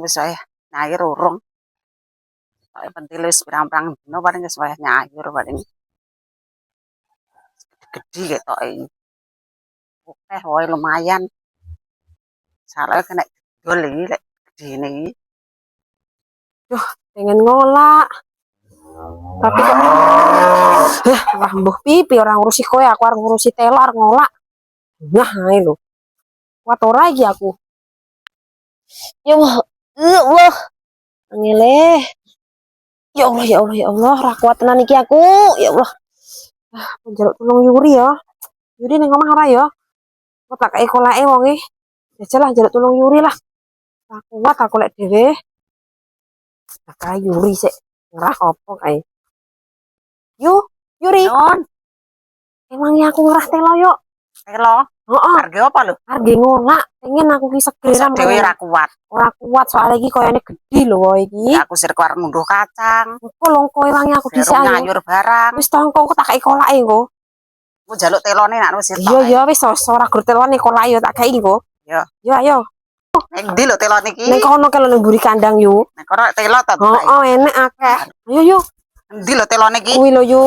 wis wae nyair urung. Kok pentil wis pirang-pirang dino paling wis wae nyair paling. Gedhi ketoke. Oke, wae lumayan. Salah kena dol iki lek gedine iki. Duh, pengen ngolak. Tapi kok wah mbuh pipi orang ngurusi kowe, aku arep ngurusi telo arep ngolak. Nah, ae lho. Kuat ora iki aku. Ya Allah. Allah. Angele. Ya Allah, ya Allah, ya Allah, ra kuat tenan iki aku. Ya Allah. Njaluk tulung Yuri ya. Yuri ning omah ora ya? Kok tak kei kolake wonge. Jajal lah njaluk tulung Yuri lah. Ra kuat aku lek dhewe. Tak kae Yuri sik. Ngerah opo kae. Yuri. Nun, Emangnya aku ngerah telo yuk. telo. Heeh. Harga apa lho? Harga ngolak. Pengen aku ki segeram Dhewe ra kuat. ora kuat soalnya iki koyone gede lho kowe iki. Aku sir arep munduh kacang. Engko lho kowe wangi aku dhisik ayo. Nyayur barang. Wis tongko aku tak kei kolake engko. Ku njaluk telone nak wis Iya ya wis ora gur telone kolake yo tak kei engko. Ya. Yo ayo. Nek ndi lho telone iki? Nek kono kalau nang mburi kandang yo. Nek kono telo ta. Heeh, enek akeh. Ayo yo. Ndi lho telone iki? Kuwi lho yo.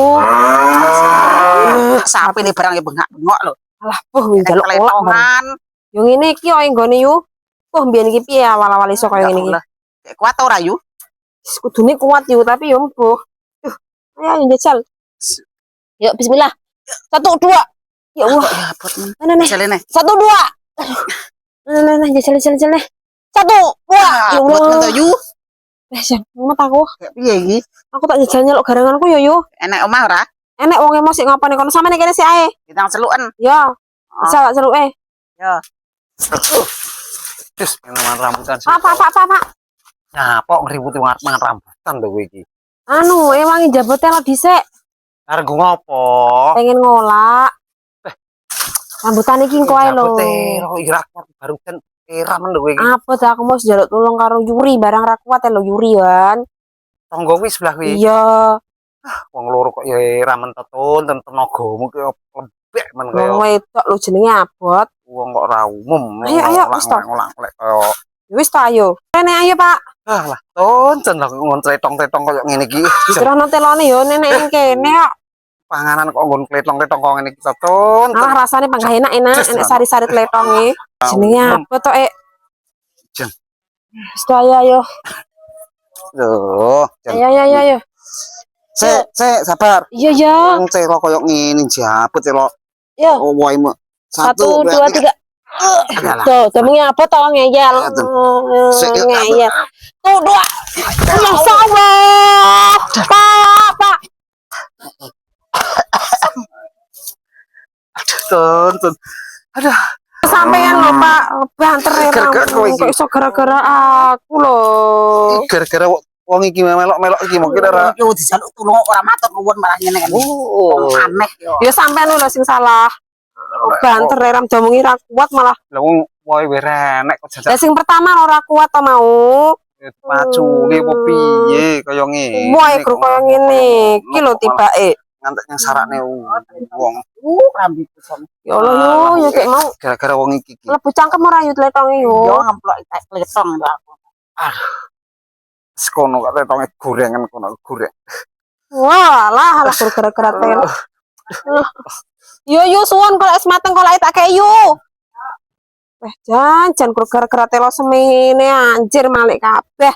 Sapi ne barang ya bengak-bengok lho. Alah, njaluk kolak. Kletongan. Yo ngene iki yo nggone yo. Mbiyen iki piye awal-awal iso kaya ngene iki? Kayak kuat ora yu? Kudune kuat yo tapi yo mbuh. Ayo njajal. Yuk bismillah. 1 2. Ya Allah. Ya abot. Nah. Jalene. 1 2. Nah, jajal. 1 2. Ya Allah. Yu. Wes, mumet aku. Kayak piye iki? Aku tak jajal nyeluk garanganku yo yo. Enek omah ora? Enek wong emosi ngapane kono sampeyan kene sik ae. Ditang celuken. Ya. Bisa celuke. Ya. Terus mangan rambutan sih. Pak. Nyapok ngriwuti mangan rambutan lho kowe iki. Anu, ewangi jabote lo dhisik. Arep nggo ngopo? Pengen ngolak. Rambutan iki engko ae lho. Jabote kok ira baru kan era men lho kowe iki. Apa ta aku mau njaluk tulung karo Yuri barang ra kuat lho Yuri kan. Tonggo kuwi sebelah kuwi. Iya. Wong loro kok ya ramen tetun tenagamu ki lebek men kaya. Wong wedok lho jenenge abot. Wong kok ora umum. Ayo, wis to. Ngolak-ngolak kaya. Wis ta ayo. Rene ayo, Pak. Ah lah, toncen lho ngontretong-tretong kaya ngene iki. Diterano telone yo nenek kene kok. Panganan kok nggon kletong-kletong kok ngene iki tetun. Alah rasane panggah enak-enak, enek sari-sari tletonge. Jenenge apa to, Jen. Wis to ayo. Loh, Ayo. Sik, sabar. Iya. Wong celo koyo ngene jabut celo. Yo. Oh, wae 1 1 2 3. Tuh, temengi apa to ngeyel. Ngeyel. Tuh, 2. Masyaallah. Pak. Tonton. Aduh, Sampeyan lho, Pak. Banter Gara-gara kowe iki. kok iso gara-gara aku lho. gara-gara wong iki melok-melok iki mungkin ora. Yo dijaluk tulung ora matur nuwun malah ngene kan. Oh. Aneh yo. Ya sampean lho sing salah. Banter ram domongi ra kuat malah. Lah wong wae renek kok Lah jajak sing pertama ora kuat to mau. maculi apa piye kaya ngene. Wae kru koyo ngene. Iki lho tibake. Ngantek yang sarane wong. Rambiku son. Ya Allah yo kek mau Gara-gara wong iki. lebu cangkem ora yo tletonge Yo yo. ngemplok itek kletong lho aku. Sekono kok tetonge gorengan kono goreng. Wah, lah gara-gara tel. Yo suwon kok es mateng kok tak kei yo. Jan kru gara-gara telo semene anjir malik kabeh.